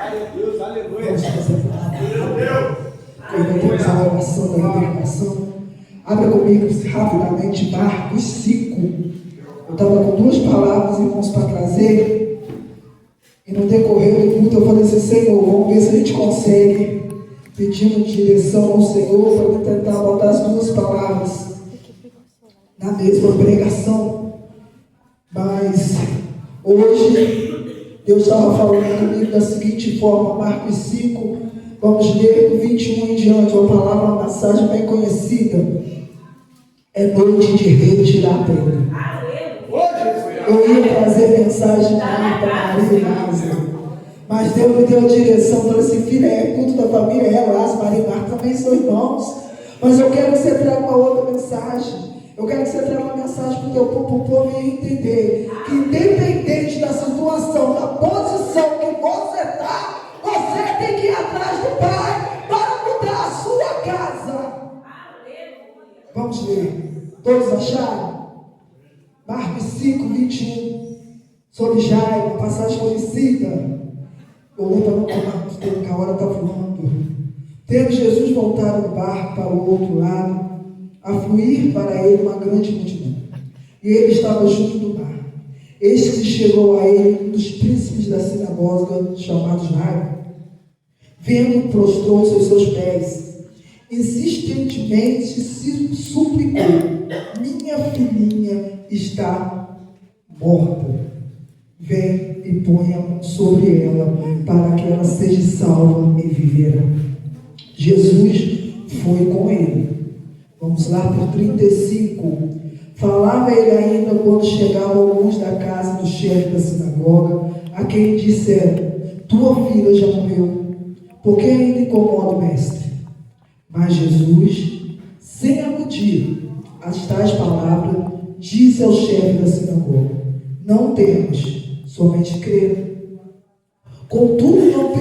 Vamos fazer ainda temos a oração da libertação. Abra comigo rapidamente Marcos 5. Eu estava com 2 palavras, irmãos, para trazer. E no decorrer do culto eu falei assim: Senhor, vamos ver se a gente consegue, pedindo direção ao Senhor, para tentar botar as 2 palavras na mesma pregação. Mas hoje Deus estava falando comigo da seguinte forma: Marcos 5, vamos ler do 21 em diante, uma palavra, uma passagem bem conhecida. É noite de retirar a pedra. Eu ia trazer mensagem para Maria e Lázaro, mas Deus me deu a direção. Falei assim: filha, é culto da família, Lázaro, Maria e Marta também são irmãos, mas eu quero que você traga uma outra mensagem. Eu quero que você traga uma mensagem para o teu povo entender que, independente da situação, da posição que você está, você tem que ir atrás do Pai para mudar a sua casa. Vamos ler. Todos acharam? Marcos 5, 21. Sobre Jairo, uma passagem conhecida. Eu leio para não tomar muito tempo, que a hora está voando. Tendo Jesus voltado no barco para o outro lado, a fluir para ele uma grande multidão. E ele estava junto do mar. Eis que chegou a ele um dos príncipes da sinagoga, chamado Jairo. Vendo, prostrou-se aos seus pés. Insistentemente se suplicou: minha filhinha está morta. Vem e põe a mão sobre ela, para que ela seja salva e viverá. Jesus foi com ele. Vamos lá por 35. Falava ele ainda quando chegavam alguns da casa do chefe da sinagoga, a quem disseram: tua filha já morreu, por que ainda incomoda o mestre? Mas Jesus, sem acudir às tais palavras, disse ao chefe da sinagoga: não temas, somente crê. Contudo, não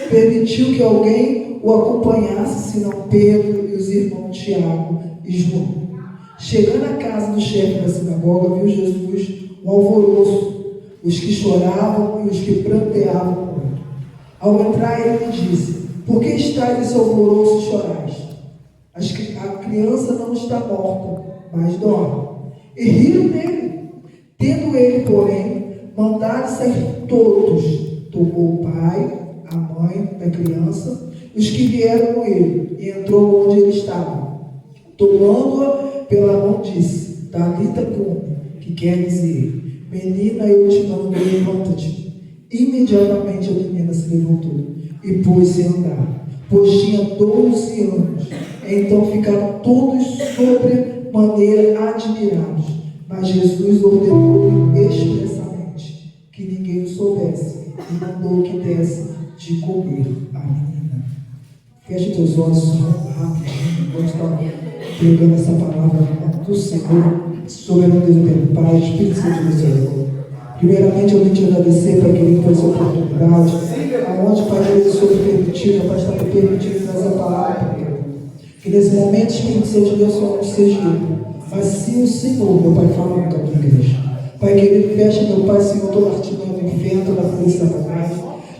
permitiu que alguém o acompanhasse, senão Pedro e os irmãos Tiago e João. Chegando à casa do chefe da sinagoga, viu Jesus um alvoroço, os que choravam e os que pranteavam muito. Ao entrar, ele lhe disse: por que estáis nesse alvoroço e chorais? A criança não está morta, mas dorme. E riram dele. Tendo ele, porém, mandado sair todos, tomou o pai, a mãe da criança, os que vieram com ele, e entrou onde ele estava. Tomando-a pela mão, disse: Talita cumi, que quer dizer: menina, eu te mando, levanta-te. Imediatamente a menina se levantou e pôs-se a andar, pois tinha 12 anos. Então ficaram todos sobremaneira admirados. Mas Jesus ordenou-lhe expressamente que ninguém o soubesse, e mandou que desse de comer a menina. Feche teus olhos rapidinho, vamos estar pregando essa palavra do Senhor, soberano Deus eterno, Pai, Espírito Santo de Deus. Primeiramente, eu vim te agradecer, Pai querido, por essa oportunidade, aonde, Pai querido, o Senhor permitiu, Pai, está me permitindo trazer a palavra, Pai querido. Que nesse momento, Espírito Santo de Deus, só não seja eu, mas sim o Senhor, meu Pai, fala com a tua igreja. Pai querido, fecha, meu Pai, Senhor, toda artimanha do inferno, toda a força de Satanás.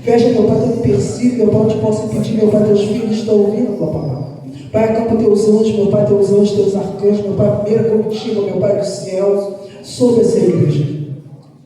Fecha, meu Pai, todo empecilho, meu Pai, onde posso pedir, meu Pai, teus filhos estão ouvindo a tua palavra. Pai, acampa teus anjos, meu Pai, teus anjos, teus arcanjos, meu Pai, primeira comitiva, meu Pai dos céus, sobre essa igreja.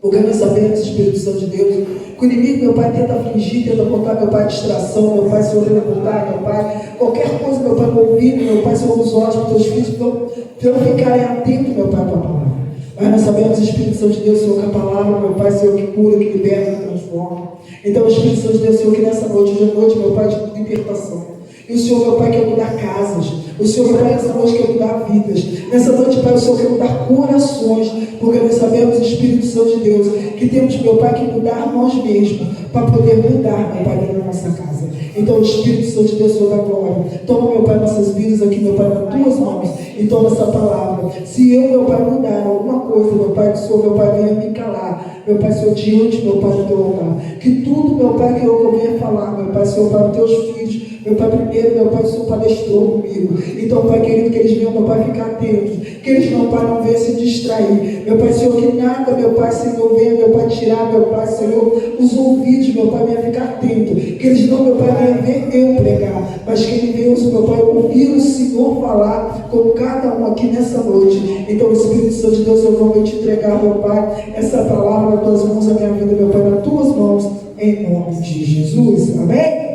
Porque nós sabemos, Espírito Santo de Deus, que o inimigo, meu Pai, tenta afligir, tenta botar, meu Pai, distração, meu Pai, Senhor, tenta botar, meu Pai, qualquer coisa, meu Pai, no ouvido, meu Pai, Senhor, nos olhos dos teus filhos, então ficarem atentos, meu Pai, para a palavra. Mas nós sabemos, Espírito Santo de Deus, Senhor, que a palavra, meu Pai, Senhor, que cura, que liberta, que transforma. Então, Espírito Santo de Deus, Senhor, que nessa noite, hoje é noite, meu Pai, de libertação. E o Senhor, meu Pai, quer mudar casas. O Senhor, meu Pai, nessa noite quer mudar vidas. Nessa noite, Pai, o Senhor quer mudar corações. Porque nós sabemos, Espírito Santo de Deus, que temos, meu Pai, que mudar nós mesmos para poder mudar, meu Pai, dentro da nossa casa. Então, o Espírito Santo de Deus, Senhor da glória, toma, meu Pai, nossas vidas aqui, meu Pai, nas tuas mãos, e toma essa palavra. Se eu, meu Pai, mudar alguma coisa, meu Pai, que o Senhor, meu Pai, venha me calar, meu Pai, Senhor, diante, meu Pai, do teu altar. Que tudo, meu Pai, que eu venha falar, meu Pai, Senhor, para os teus filhos, meu Pai, primeiro, meu Pai, o Senhor palestrou comigo. Então, Pai querido, que eles venham, meu Pai, ficar atentos. Que eles, meu Pai, não venham se distrair. Meu Pai, Senhor, que nada, meu Pai, Senhor, venha, meu Pai, tirar, meu Pai, Senhor, os ouvidos, meu Pai, venha ficar atento. Que eles não, meu Pai, venham ver eu pregar, mas que eles venham, meu Pai, ouvir o Senhor falar com cada um aqui nessa noite. Então, Espírito Santo de Deus, eu vou te entregar, meu Pai, essa palavra nas tuas mãos, a minha vida, meu Pai, nas tuas mãos, em nome de Jesus. Amém?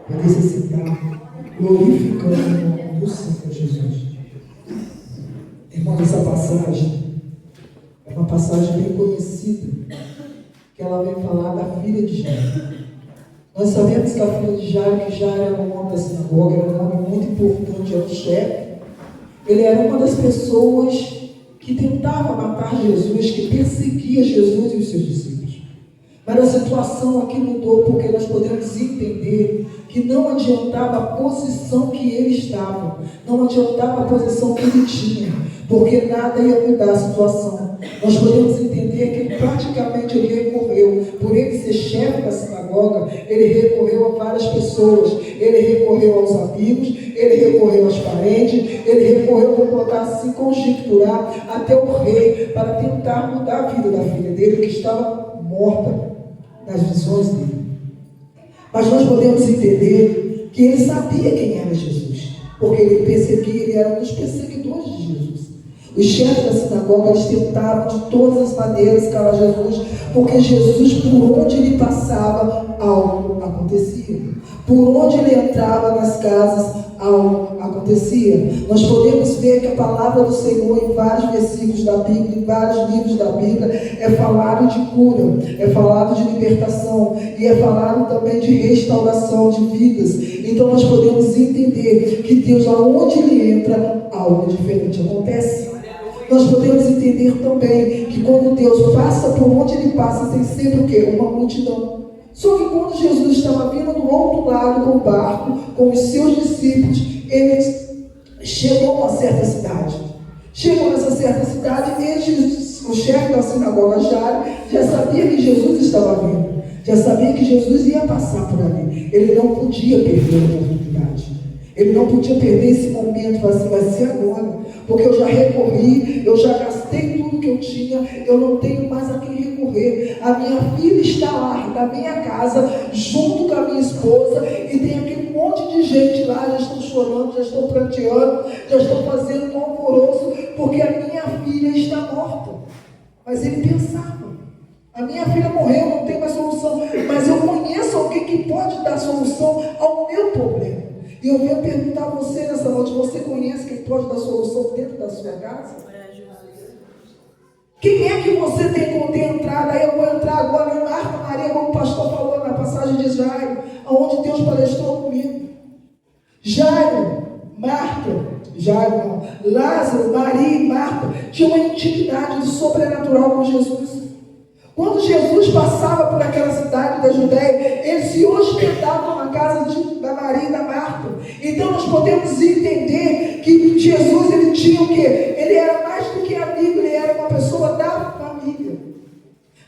Pode se sentar, glorificando o nome do Senhor Jesus. Irmãos, essa passagem é uma passagem bem conhecida, que ela vem falar da filha de Jairo. Nós sabemos que a filha de Jairo, que Jairo era um homem da sinagoga, era um homem muito importante, era o chefe. Ele era uma das pessoas que tentava matar Jesus, que perseguia Jesus e os seus discípulos. Mas a situação aqui mudou, porque nós podemos entender que não adiantava a posição que ele estava, não adiantava a posição que ele tinha, porque nada ia mudar a situação. Nós podemos entender que praticamente ele recorreu, por ele ser chefe da sinagoga, ele recorreu a várias pessoas, ele recorreu aos amigos, ele recorreu aos parentes, ele recorreu, vou botar assim, conjecturar, até o rei, para tentar mudar a vida da filha dele, que estava morta nas visões dele. Mas nós podemos entender que ele sabia quem era Jesus, porque ele perseguia, ele era um dos perseguidores de Jesus. Os chefes da sinagoga, eles tentavam de todas as maneiras calar Jesus, porque Jesus, por onde ele passava, algo acontecia. Por onde ele entrava nas casas, algo acontecia. Nós podemos ver que a palavra do Senhor, em vários versículos da Bíblia, em vários livros da Bíblia, é falado de cura, é falado de libertação, e é falado também de restauração de vidas. Então nós podemos entender que Deus, aonde ele entra, algo diferente acontece. Nós podemos entender também que quando Deus passa, por onde ele passa, tem sempre o quê? Uma multidão. Só que quando Jesus estava vindo do outro lado com o barco, com os seus discípulos, ele chegou a uma certa cidade. Chegou nessa certa cidade e o chefe da sinagoga, Jairo, já sabia que Jesus estava vindo. Já sabia que Jesus ia passar por ali. Ele não podia perder a oportunidade. Ele não podia perder esse momento, assim, vai ser agora, porque eu já recorri, eu já gastei tudo que eu tinha, eu não tenho mais a quem recorrer. A minha filha está lá, na minha casa, junto com a minha esposa, e tem aquele monte de gente lá, já estão chorando, já estão pranteando, já estão fazendo um alvoroço, porque a minha filha está morta. Mas ele pensava, a minha filha morreu, não tem mais solução, mas eu conheço alguém que pode dar solução ao meu problema. E eu venho perguntar a você nessa noite, você conhece quem pode dar solução dentro da sua casa? Quem é que você tem como ter entrado? Aí eu vou entrar agora em Marta, Maria, como o pastor falou na passagem de Jairo, onde Deus palestrou comigo. Jairo, Lázaro, Maria e Marta tinham uma intimidade sobrenatural com Jesus. Quando Jesus passava por aquela cidade da Judéia, ele se hospedava na casa da Maria e da Marta. Então nós podemos entender que Jesus, ele tinha o quê? Ele era mais do que amigo, ele era uma pessoa da família.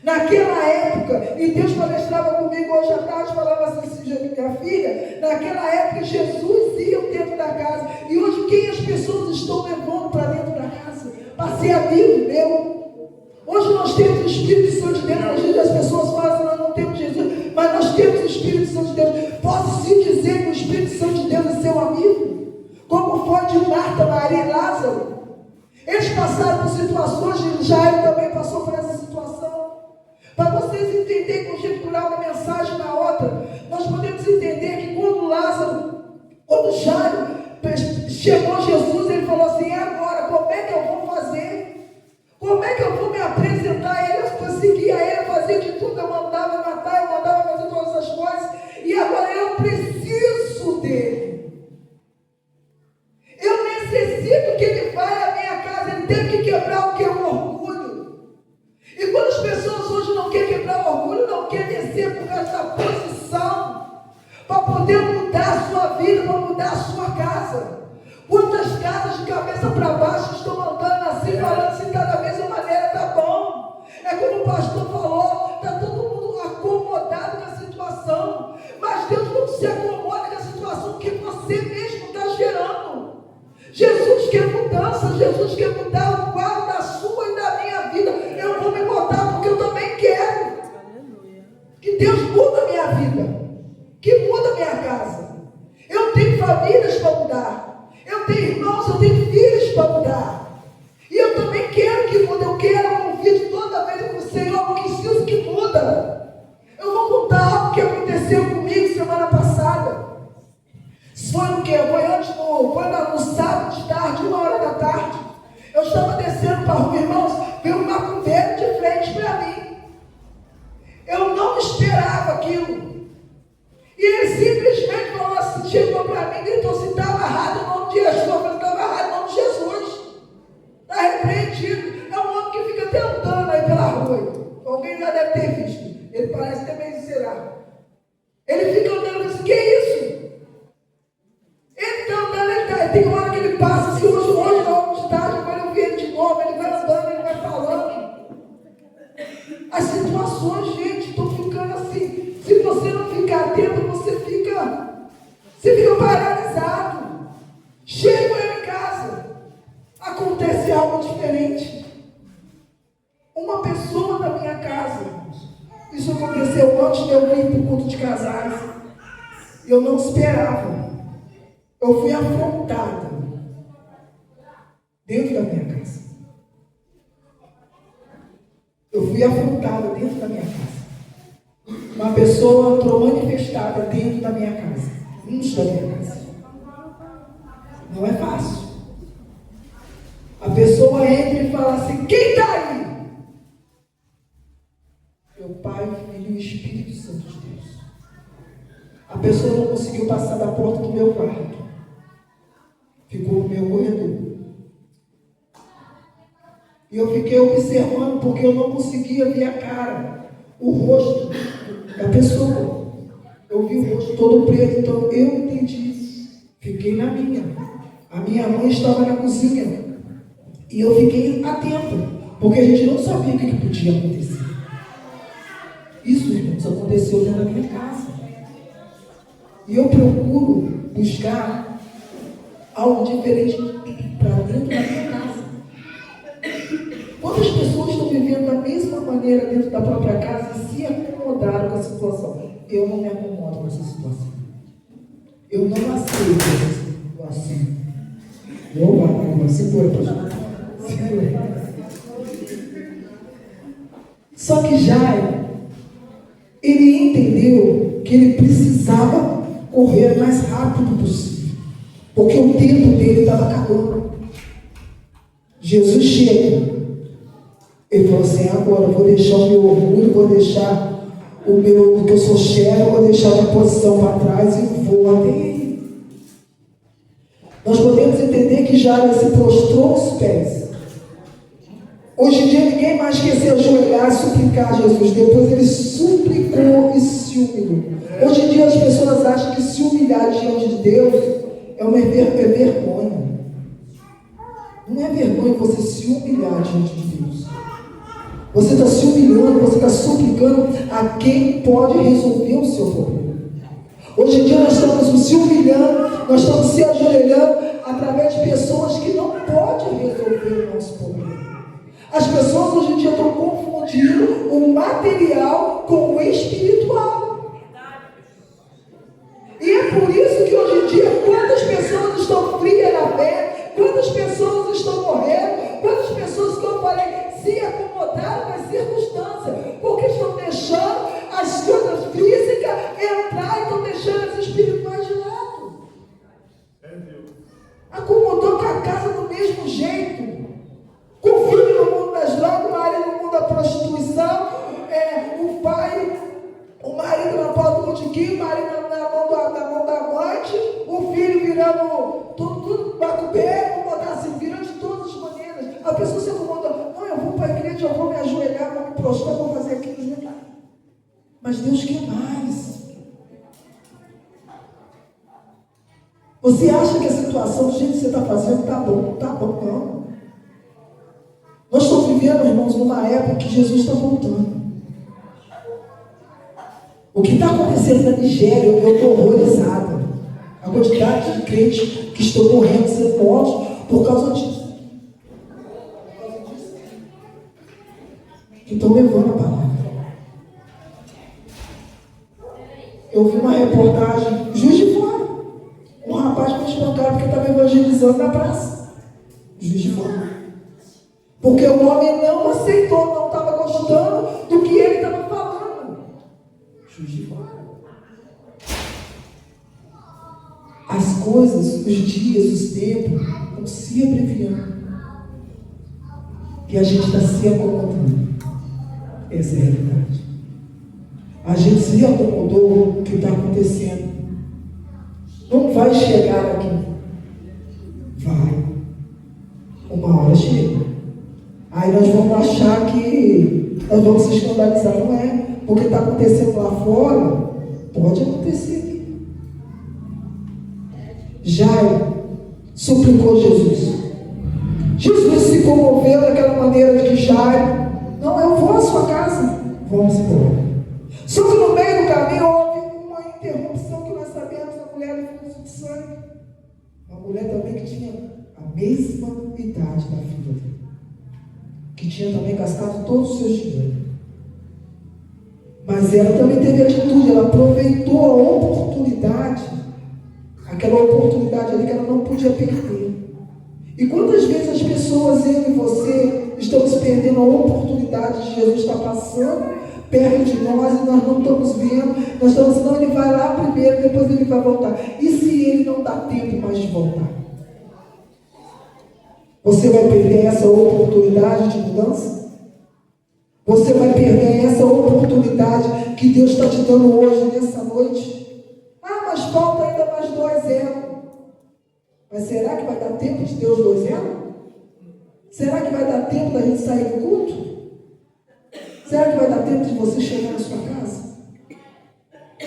Naquela época, e Deus palestrava comigo hoje à tarde, falava assim, minha filha, naquela época Jesus ia dentro da casa. E hoje quem as pessoas estão levando para dentro da casa? Para ser amigo meu. Hoje nós temos o Espírito Santo de Deus. Às vezes as pessoas falam assim, nós não temos Jesus, mas nós temos o Espírito Santo de Deus. Posso sim dizer que o Espírito Santo de Deus é seu amigo, como foi de Marta, Maria e Lázaro. Eles passaram por situações, Jairo também passou por essa situação. Para vocês entenderem, conjecturar uma mensagem na outra, nós podemos entender que quando Jairo chegou Jesus, ele falou assim, e agora, como é que eu vou fazer? Como é que eu vou me apresentar a ele? Eu conseguia a ele fazer de tudo, eu mandava matar, eu mandava fazer todas as coisas, e agora eu preciso dele. Eu necessito que ele vá à minha casa, ele tem que quebrar o que é o orgulho. E quando as pessoas hoje não querem quebrar o orgulho, não querem descer por causa da posição, para poder mudar a sua vida, para mudar a sua casa. Quantas casas de cabeça para baixo estão andando assim, falando assim, está da mesma maneira, está bom. É como o pastor falou, está todo mundo acomodado com a situação. Mas Deus não se acomoda com a situação que você mesmo está gerando. Jesus quer mudança, Jesus quer mudar o quadro da sua e da minha vida, eu vou me botar porque eu também quero. Que Deus muda a minha vida, que muda a minha casa. Eu tenho famílias para mudar, eu tenho irmãos, eu tenho filhos para mudar. E eu também quero que mude, eu quero convite toda vez com o Senhor, que preciso que muda. Eu vou contar algo que aconteceu comigo semana passada. Foi no quê? Foi no sábado de tarde, 1h da tarde. Eu estava descendo para a rua, irmãos, veio um macumbeiro de frente para mim. Eu não esperava aquilo. E ele simplesmente falou assim, chegou para mim e gritou assim, estava errado em nome de Jesus. Eu falei, estava errado em nome de Jesus. Está repreendido. É um homem que fica até andando aí pela rua. Alguém já deve ter visto. Ele parece ter meio miserável. Ele fica andando e diz, que isso? Ele está andando, tem hora que ele passa, assim, hoje não, de tarde, agora eu vi ele de novo, ele vai andando, ele vai falando. As situações, gente, estão ficando assim. Se você não ficar atento, você fica paralisado. Chego eu em casa, acontece algo diferente. Uma pessoa da minha casa, isso aconteceu antes de eu ir para o culto de casais, eu não esperava. Eu fui afrontada dentro da minha casa. Eu fui afrontada dentro da minha casa. Uma pessoa entrou manifestada dentro da minha casa. Dentro da minha casa. Não é fácil. A pessoa entra e fala assim, quem está aí? Meu Pai, Filho e Espírito Santo de Deus. A pessoa não conseguiu passar da porta do meu quarto. Ficou no meu corredor. E eu fiquei observando porque eu não conseguia ver a cara, o rosto da pessoa. Eu vi o rosto todo preto, então eu entendi. Fiquei na minha. A minha mãe estava na cozinha. E eu fiquei atento, porque a gente não sabia o que podia acontecer. Isso, irmãos, aconteceu dentro da minha casa. E eu procuro buscar algo diferente para dentro da minha casa. Quantas pessoas estão vivendo da mesma maneira dentro da própria casa e se acomodaram com a situação? Eu não me acomodo com essa situação. Eu não aceito essa situação. Segura. Só que Jairo, ele entendeu que ele precisava correr o mais rápido possível, porque o tempo dele estava acabando. Jesus chega. Ele falou assim, agora eu vou deixar o meu orgulho, vou deixar que eu sou chefe, vou deixar a minha posição para trás e vou até ele. Nós podemos entender que Jairo se prostrou aos pés. Hoje em dia ninguém mais quer se ajoelhar e suplicar a Jesus. Depois ele suplicou e se humilhou. Hoje em dia as pessoas acham que se humilhar diante de Deus é vergonha. Não é vergonha você se humilhar diante de Deus. Você está se humilhando, você está suplicando a quem pode resolver o seu problema. Hoje em dia nós estamos se humilhando, nós estamos se ajoelhando através de pessoas que não podem resolver o nosso problema. As pessoas hoje em dia estão confundindo o material com o espiritual. E é por isso que hoje em dia, quantas pessoas estão frias na fé, quantas pessoas estão morrendo, quantas pessoas, como eu falei, se acomodaram nas circunstâncias, porque estão deixando as coisas físicas entrar e estão deixando as espirituais de lado. Acomodou com a casa do mesmo jeito. Com o filho no mundo das drogas, o marido no mundo da prostituição, o marido na porta do botiquim, o marido na mão da amante, o filho virando tudo macumbeiro, vou botar assim, virando de todas as maneiras. A pessoa se acomoda, não, eu vou para a igreja, eu vou me ajoelhar, vou me prostrar, vou fazer aquilo. Mas Deus quer mais. Você acha que a situação, do jeito que você está fazendo, está bom? Tá bom, não. Nós estamos vivendo, irmãos, numa época que Jesus está voltando. O que está acontecendo na Nigéria, eu estou horrorizada. A quantidade de crentes que estão morrendo, sendo mortos por causa disso. que estão levando a palavra. Eu vi uma reportagem, Juiz de Fora. Um rapaz foi espancado porque estava evangelizando na praça. Juiz de Fora. Porque o homem não aceitou, não estava gostando do que ele estava falando. Juiz de Fora. As coisas, os dias, os tempos estão se abreviando. E a gente está se acomodando. Essa é a realidade. A gente se acomodou com o que está acontecendo. Não vai chegar aqui. Vai. Uma hora chega. Aí nós vamos achar que nós vamos se escandalizar. Não é. Porque está acontecendo lá fora, pode acontecer aqui. Jairo suplicou Jesus. Jesus se comoveu daquela maneira de que Jairo, não, eu vou à sua casa. Vamos embora. Só que no meio do caminho houve uma interrupção que nós sabemos da mulher do fluxo de sangue. Uma mulher também que tinha a mesma idade da filha dele. Que tinha também gastado todos os seus dinheiros. Mas ela também teve atitude, ela aproveitou a oportunidade, aquela oportunidade ali que ela não podia perder. E quantas vezes as pessoas, eu e você, estamos perdendo a oportunidade de Jesus estar passando perto de nós e nós não estamos vendo, nós estamos, não, ele vai lá primeiro, depois ele vai voltar. E se ele não dá tempo mais de voltar? Você vai perder essa oportunidade de mudança? Você vai perder essa oportunidade que Deus está te dando hoje, nessa noite? Ah, mas falta ainda mais 2 anos. Mas será que vai dar tempo de Deus 2 anos? Será que vai dar tempo da gente sair do culto? Será que vai dar tempo de você chegar na sua casa?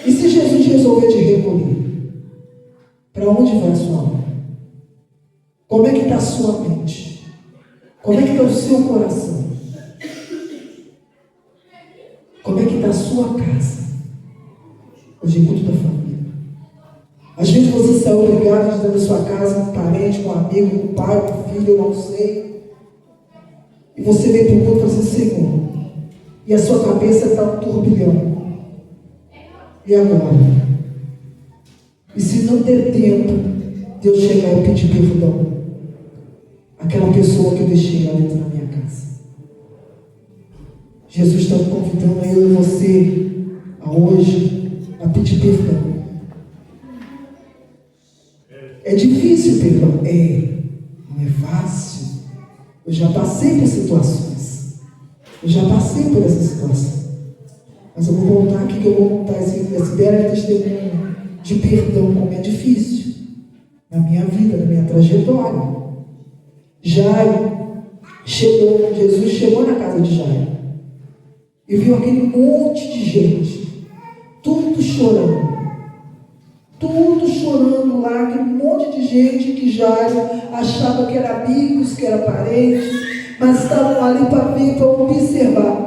E se Jesus resolver te recolher? Para onde vai a sua alma? Como é que está a sua mente? Como é que está o seu coração? Como é que está a sua casa? Hoje é culto da família. Às vezes você saiu obrigado de dentro da sua casa, com um parente, com um amigo, com um pai, com um filho, eu não sei. E você vem para o culto e fala assim, Senhor, e a sua cabeça está um turbilhão. E agora? E se não der tempo de eu chegar e pedir perdão àquela pessoa que eu deixei lá dentro da minha casa? Jesus está me convidando, eu e você, a hoje, a pedir perdão. É difícil perdão? Não é fácil. Eu já passei por situações. Eu já passei por essa situação. Mas eu vou voltar aqui que eu vou contar esse breve testemunho de perdão, como é difícil na minha vida, na minha trajetória. Jesus chegou na casa de Jairo e viu aquele monte de gente, tudo chorando lá, aquele monte de gente que Jairo achava que era amigos, que era parente, mas estavam ali para ver, para observar.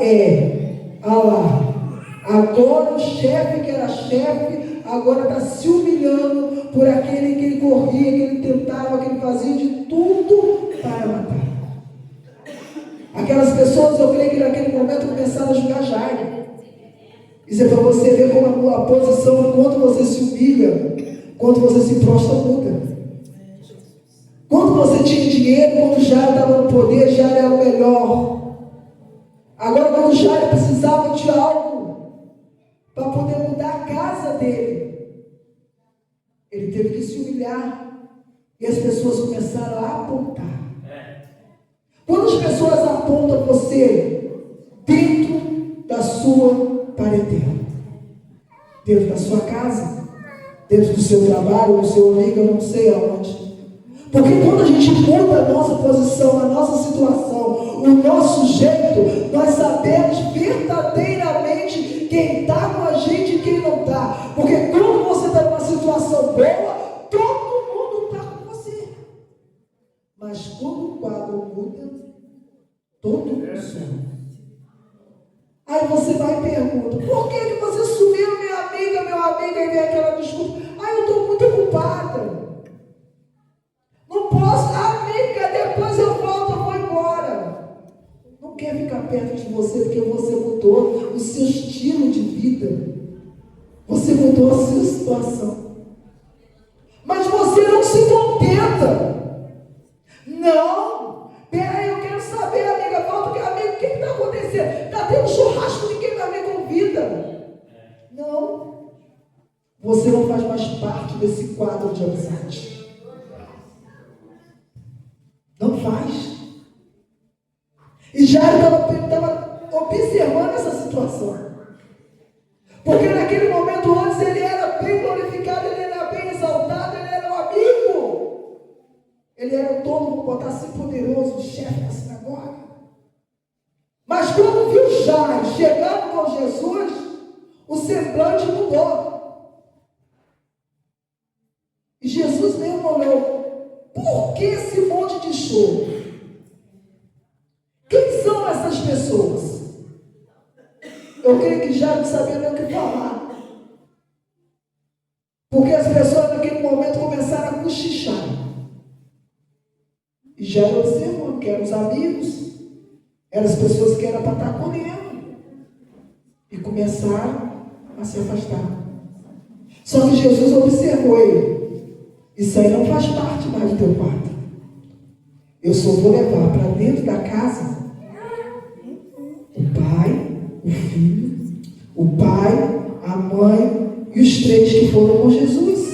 Agora o chefe que era chefe, agora está se humilhando por aquele que ele corria, que ele tentava, que ele fazia de tudo para matar. Aquelas pessoas, eu creio que naquele momento começaram a julgar Jairo. Isso é para você ver como a posição, quando você se humilha, quando você se prostra, muda. Quando você tinha dinheiro, quando Jairo estava no poder, Jairo era o melhor. Agora, quando Jairo precisava de algo para poder mudar a casa dele, ele teve que se humilhar. E as pessoas começaram a apontar. Quando as pessoas apontam você dentro da sua parentela, dentro da sua casa, dentro do seu trabalho, do seu amigo, eu não sei aonde. Porque quando a gente muda a nossa posição, a nossa situação, o nosso jeito, nós sabemos verdadeiramente quem está com a gente e quem não está. Porque quando você está numa situação boa, todo mundo está com você. Mas quando o quadro muda, todo mundo some. Aí você vai e pergunta, por que você sumiu, minha amiga, meu amigo, e vem aquela desculpa? Eu estou muito ocupada. Não posso, amiga, depois eu volto, eu vou embora. Não quer ficar perto de você, porque situação. Mas você não se contenta. Não. Peraí, eu quero saber, amiga. Volta, amigo, o que está acontecendo? Está tendo churrasco, ninguém vai me convida. Não. Você não faz mais parte desse quadro de amizade. Não faz. E Jairo estava observando essa situação. Porque naquele momento antes ele era bem glorificado, ele era bem exaltado, ele era um amigo. Ele era o dono, vou botar assim, poderoso, o chefe da sinagoga. Mas quando viu Jairo chegando com Jesus, o semblante mudou. E Jesus mesmo olhou: por que esse monte de choro? Quem são essas pessoas? Eu creio que já não sabia nem o que falar. Porque as pessoas naquele momento começaram a cochichar. E já observou que eram os amigos, eram as pessoas que eram para estar com ele. E começaram a se afastar. Só que Jesus observou ele. Isso aí não faz parte mais do teu quarto. Eu só vou levar para dentro da casa o pai, o filho, o pai, a mãe e os três que foram com Jesus.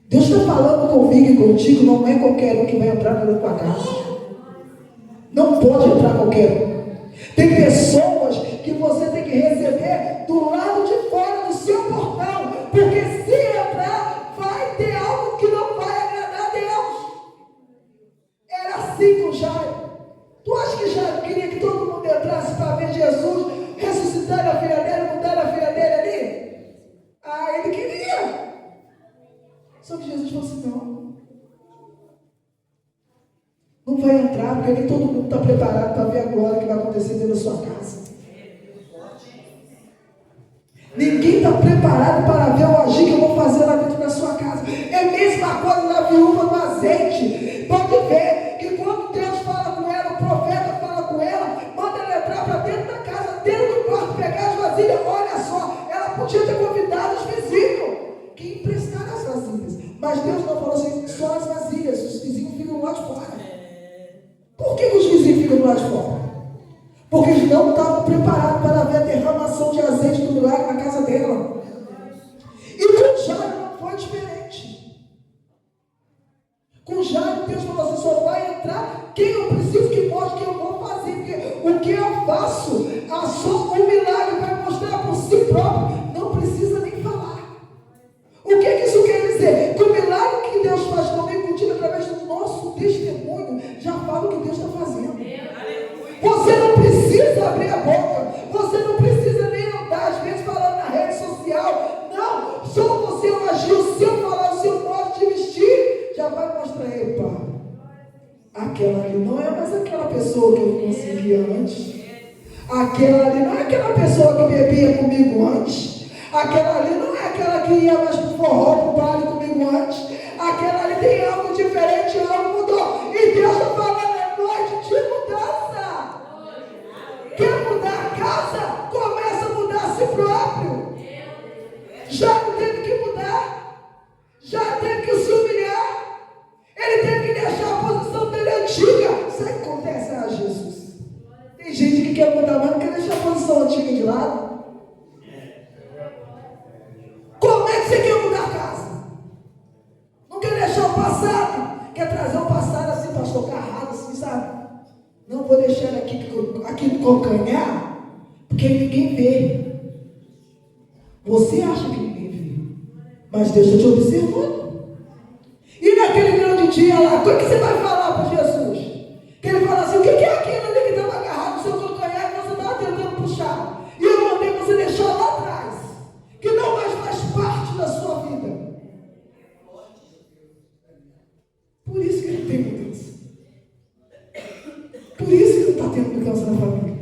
Deus está falando comigo e contigo, não é qualquer um que vai entrar na tua casa. Não pode entrar qualquer um. Tem pessoas que você tem que receber do lado de fora do seu portão, porque se entrar, vai ter algo que não vai agradar a Deus. Era assim com Jairo. Tu acha que Jairo queria que todo mundo entrasse para ver Jesus ressuscitar a filha dele, mudar a filha dele ali? Ah, ele queria. Só que Jesus falou assim: não vai entrar, porque nem todo mundo está preparado para ver a glória que vai acontecer dentro da sua casa. Ninguém está preparado para ver o agir que eu vou fazer lá dentro da sua casa. É a mesma coisa da viúva do azeite. Pode ver que quando Deus fala com ela, o profeta fala com ela, manda ela entrar para dentro da casa, dentro do quarto, pegar as vasilhas. Olha só, ela podia ter convidado os vizinhos que emprestaram as vasilhas. Mas Deus não falou assim: só as vasilhas, os vizinhos ficam lá de fora. Por que os vizinhos ficam lá de fora? Porque eles não estavam preparados para ver a derramação de azeite do milagre na casa dela. E com Jairo não foi diferente. Com Jairo, Deus falou assim: só vai entrar quem eu preciso que mostre que eu vou fazer. Porque o que eu faço, o milagre vai mostrar por si próprio. Não precisa nem falar. O que isso quer dizer? Que o milagre que Deus faz comigo, contigo, através do nosso testemunho, já fala o que Deus está fazendo. Você não precisa abrir a boca. Você não precisa nem andar, às vezes, falando na rede social. Não, só você agir, o seu falar, o seu modo de vestir, já vai mostrar: epa, aquela ali não é mais aquela pessoa que eu conseguia antes. Aquela ali não é aquela pessoa que bebia comigo antes. Aquela ali não é aquela que ia mais pro forró, pro baile comigo antes. Aquela ali tem algo diferente, algo mudou. E Deus está falando: é noite de mudança. Quer mudar a casa? Começa a mudar a si próprio. Já teve que mudar. Já teve que se humilhar. Ele teve que deixar a posição dele antiga. Sabe o que acontece? Ah, Jesus. Tem gente que quer mudar, mas não quer deixar a posição antiga de lado. Como é que você quer mudar a casa? Não quer deixar o passado? Quer trazer o passado assim, pastor, carrado assim, sabe? Não vou deixar aqui no calcanhar, porque ninguém vê. Você acha que ninguém vê, mas Deus está te observando. E naquele grande dia lá, o que você vai falar para Jesus? Que ele fala assim: o que é aquilo ali que estava agarrado no seu calcanhar que você estava tentando puxar? E eu mandei você deixar lá atrás, que não mais faz parte da sua vida. Por isso que ele tem mudança. Por isso que não está tendo mudança na família.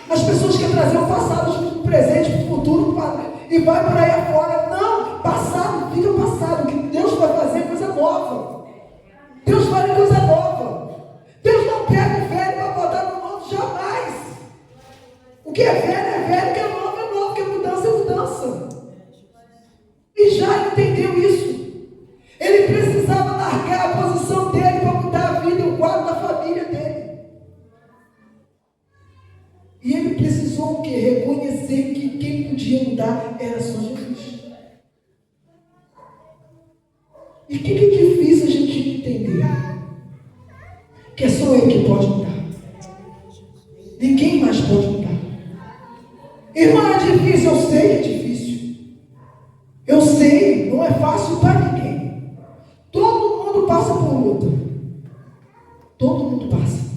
As pessoas querem trazer o passado para o presente, para o futuro, e vai por aí afora. Não, passado, fica passado. O que Deus vai fazer é coisa nova. Deus faz coisa nova. Deus não pega o velho para botar no novo, jamais. O que é velho, o que é novo, que é mudança, é mudança. dar era só Jesus. E o que é difícil a gente entender? Que é só Ele que pode mudar. Ninguém mais pode mudar. Irmã, é difícil, eu sei que é difícil. Eu sei, não é fácil para ninguém. Todo mundo passa por luta. Todo mundo passa.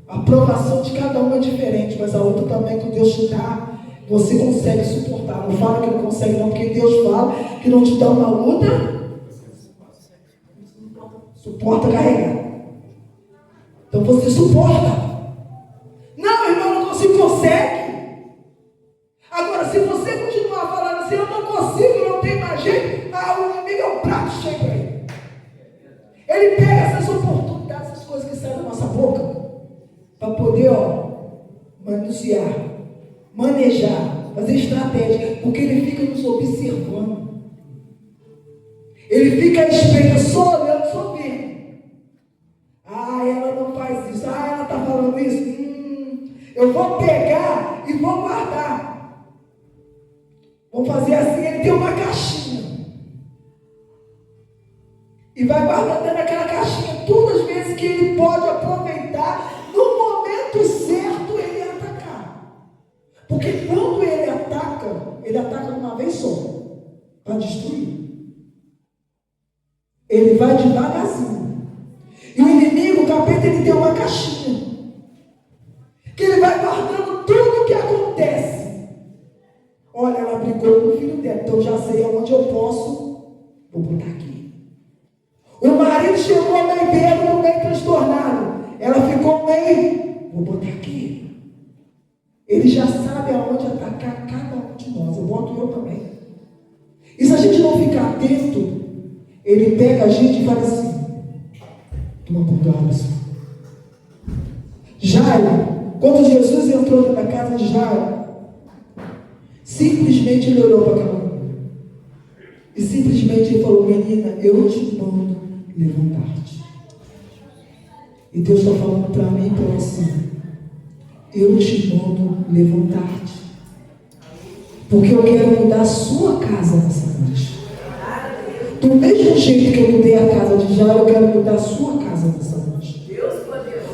A aprovação de cada um é diferente, mas a luta também que Deus te dá, você consegue suportar. Não fala que não consegue não, porque Deus fala que não te dá uma luta, suporta carregar. Então você suporta. Não, irmão, não consigo, consegue. Agora, se você continuar falando assim, eu não consigo, não tem mais jeito, o inimigo é um prato cheio para ele. Ele pega essas oportunidades, essas coisas que saem da nossa boca, para poder, manusear, manejar, fazer estratégia, porque ele fica nos observando. Ele fica à espreita, só olhando, só vendo. Ela não faz isso. Ela está falando isso. Eu vou pegar e vou guardar. Vou fazer assim, ele tem uma caixinha. E vai guardando dentro daquela caixinha todas as vezes que ele pode aproveitar. No momento certo ele atacar. Porque quando ele ataca de uma vez só. Para destruir. Ele vai devagarzinho. E o inimigo, o capeta, ele tem uma caixinha. Que ele vai guardando tudo o que acontece. Olha, ela brigou com o filho dela, então eu já sei aonde eu posso. Vou botar aqui. O marido chegou meio bêbado, meio transtornado. Ela ficou meio. Vou botar aqui. Ele já sabe aonde atacar cada um de nós. Eu boto eu também. E se a gente não ficar atento, ele pega a gente e fala assim: toma cuidado, Senhor. Jairo, quando Jesus entrou na casa de Jairo, simplesmente ele olhou para aquela mulher. E simplesmente ele falou: menina, eu te mando levantar-te. E Deus está falando para mim e para você: eu te mando levantar-te. Porque eu quero mudar a sua casa nessa noite. Do mesmo jeito que eu mudei a casa de Jairo, eu quero mudar a sua casa nessa noite.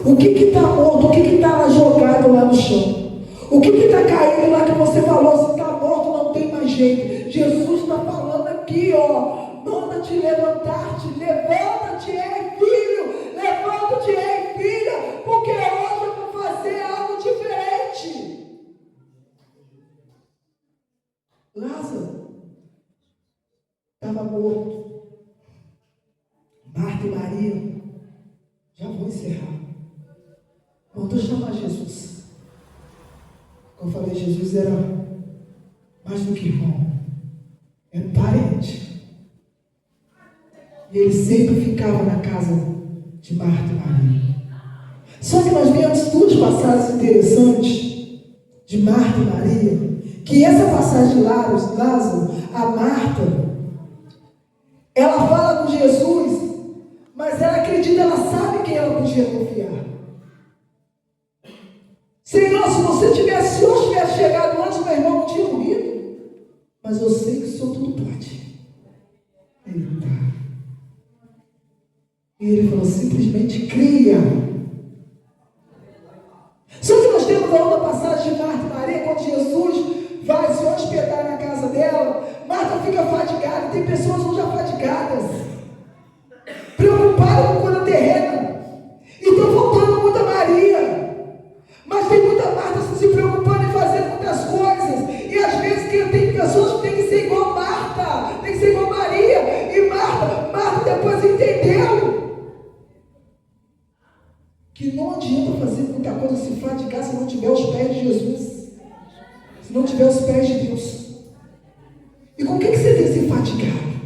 O que está morto, o que está lá jogado lá no chão? O que está caído lá que você falou, se está morto não tem mais jeito. Jesus está falando aqui, manda-te levantar-te, levanta-te, ei filho, levanta-te, ei filha, porque hoje eu vou fazer algo diferente. Lázaro estava morto. Marta e Maria, já vou encerrar. Mandou chamar Jesus. Como eu falei, Jesus era mais do que irmão, era parente. E ele sempre ficava na casa de Marta e Maria. Só que nós vemos duas passagens interessantes de Marta e Maria. Que essa passagem de Lázaro, a Marta, ela fala com Jesus, mas ela acredita, ela sabe quem ela podia confiar. Senhor, se você tivesse, se eu tivesse chegado antes, meu irmão não tinha morrido. Mas eu sei que o Senhor tudo pode. Eita. E ele falou, simplesmente creia. Só que nós temos a outra passagem de Marta e Maria, quando Jesus vai se hospedar na casa dela, Marta fica fadigada, tem pessoas hoje afadigadas, preocupadas com coisa terrena, e estão faltando muita Maria, mas tem muita Marta se preocupando em fazer muitas coisas, e às vezes tem pessoas que tem que ser igual Marta, tem que ser igual Maria, e Marta depois entendeu que não adianta fazer muita coisa, se fadigar, se não tiver os pés de Jesus. Se não tiver os pés de Deus. E com o que você tem se fatigado?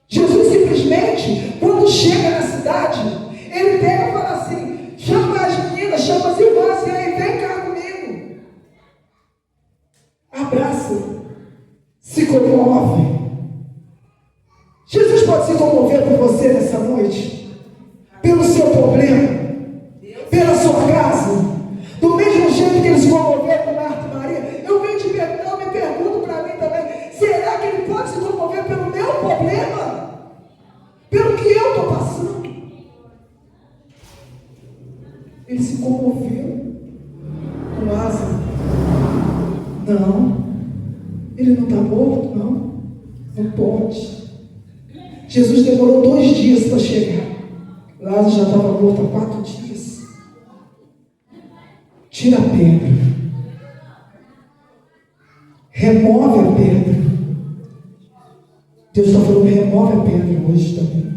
Jesus simplesmente, quando chega na cidade, ele pega e fala assim, chama as meninas, chama as irmãs, e aí vem cá comigo. Abraça, se comove. Jesus pode se comover por você nessa noite, pelo seu problema, pela sua casa. Do mesmo jeito que ele se comoveu com Marta e Maria, Não. Ele não está morto, não. Não pode. Jesus demorou 2 dias para chegar. Lázaro já estava morto há 4 dias. Tira a pedra. Remove a pedra. Deus está falando, remove a pedra hoje também.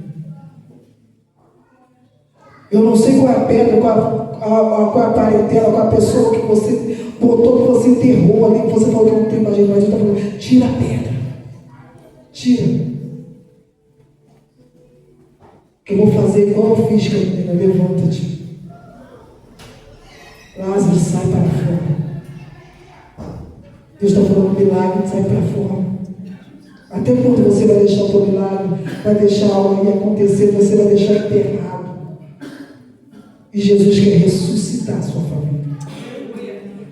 Eu não sei qual é a pedra, qual é a parentela, qual é a pessoa que você botou, que você enterrou ali, que você falou que não tem mais jeito, mas Deus está falando, tira a pedra. Tira. Que eu vou fazer igual eu fiz com a menina, levanta-te. Lázaro, sai para fora. Deus está falando milagre, sai para fora. Até quando você vai deixar o teu milagre, vai deixar algo acontecer, você vai deixar enterrado. E Jesus quer ressuscitar a sua família.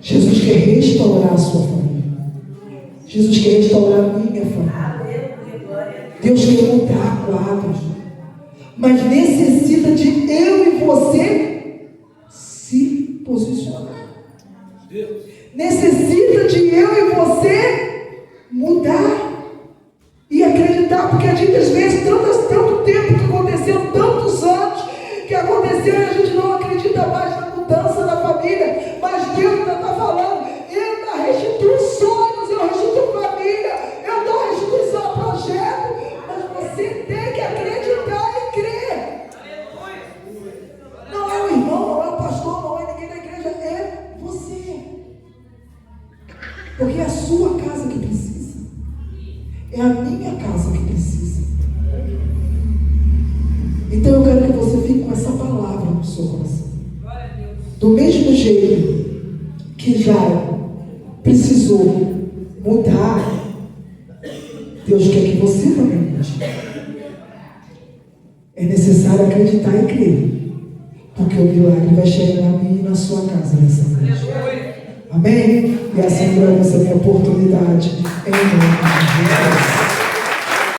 Jesus quer restaurar a sua família. Jesus quer restaurar a minha família. Deus quer mudar quadros. Mas necessita de eu e você se posicionar. Necessita de eu e você mudar. E acreditar, porque a gente às vezes, tanto tempo que aconteceu, tantos anos que aconteceu e a gente não acredita mais na mudança da família. Mas Deus ainda está falando, eu restituo sonhos, eu restituo família, eu dou restituição ao projeto, mas você tem que acreditar e crer. Não é o irmão, não é o pastor, não é ninguém da igreja, é você. Porque é a sua casa que precisa. É a minha casa que precisa. Então eu quero que você fique com essa palavra no seu coração. Do mesmo jeito que já precisou mudar, Deus quer que você também mude. É necessário acreditar e crer, porque o milagre vai chegar na minha e na sua casa nessa noite. Amém? E essa é a minha oportunidade. Em nome de Jesus.